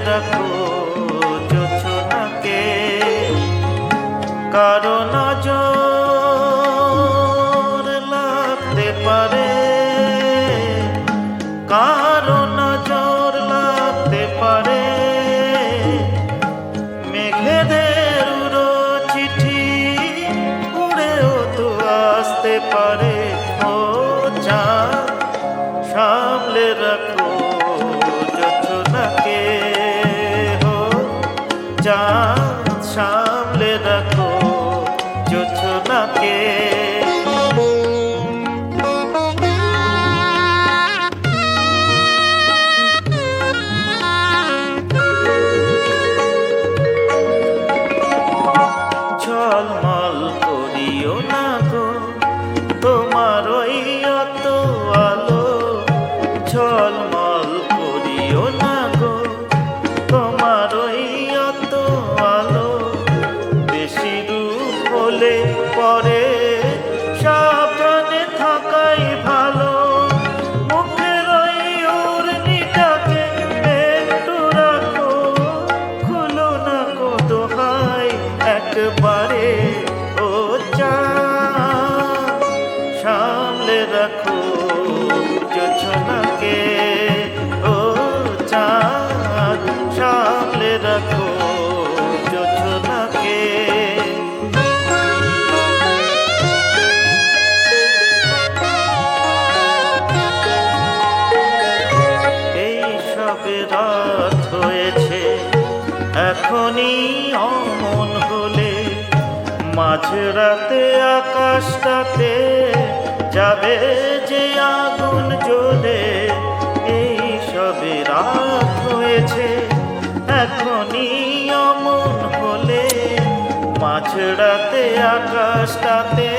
রাখো জোছনাকে, কারো নজর লাগতে পারে, কারো নজর লাগতে পারে। মেঘেদের উড়ো চিঠি উড়েও তো আসতে পারে। ও চাঁদ সামলে রাখো জোছনাকে, ও চাঁদ সামলে রাখো জোছনাকে। ঝলমল করিও না গো তোমার ওই অত আলো, ঝলমল করিও না গো তোমার ওই অত আলো। বেশি রূপ হলে পরে সাবধানে থাকাই ভালো। মুখের ওই উর্নিটাকে একটু রাখো, খুলো না গো দোহাই একবারে। ও চাঁদ সামলে রাখো জোছনাকে, ও চাঁদ সামলে রাখো জোছনাকে। এই সবে রাত হয়েছে এখনই অমন হলে, মাঝরাতে আকাশটাতে যাবে যে আগুন জ্বলে। এই সবে রাত হয়েছে এখনই অমন হলে, মাঝরাতে আকাশটাতে